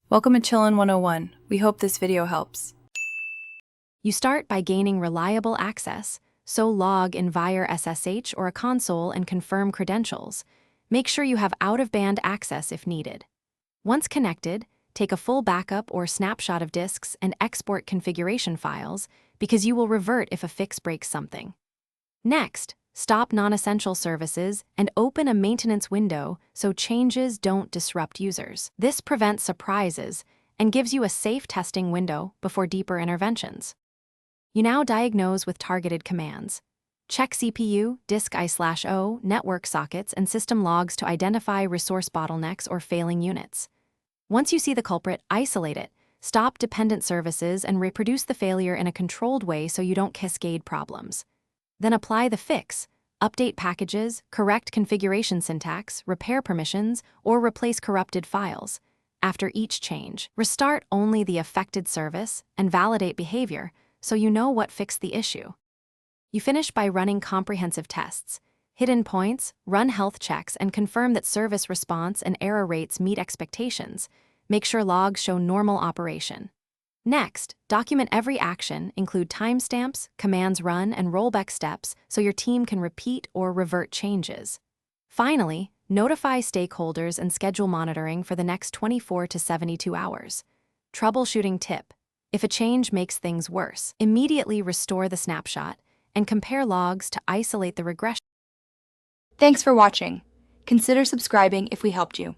Welcome to Chillin' 101. We hope this video helps. You start by gaining reliable access, so log in via SSH or a console and confirm credentials. Make sure you have out-of-band access if needed. Once connected, take a full backup or snapshot of disks and export configuration files because you will revert if a fix breaks something. Next, stop non-essential services and open a maintenance window so changes don't disrupt users. This prevents surprises and gives you a safe testing window before deeper interventions. You now diagnose with targeted commands. Check CPU, disk I/O, network sockets, and system logs to identify resource bottlenecks or failing units. Once you see the culprit, isolate it, stop dependent services, and reproduce the failure in a controlled way so you don't cascade problems. Then apply the fix, update packages, correct configuration syntax, repair permissions, or replace corrupted files. After each change, restart only the affected service and validate behavior so you know what fixed the issue. You finish by running comprehensive tests, hidden points, run health checks, and confirm that service response and error rates meet expectations. Make sure logs show normal operation. Next, document every action, include timestamps, commands run, and rollback steps so your team can repeat or revert changes. Finally, notify stakeholders and schedule monitoring for the next 24 to 72 hours. Troubleshooting tip: if a change makes things worse, immediately restore the snapshot and compare logs to isolate the regression. Thanks for watching. Consider subscribing if we helped you.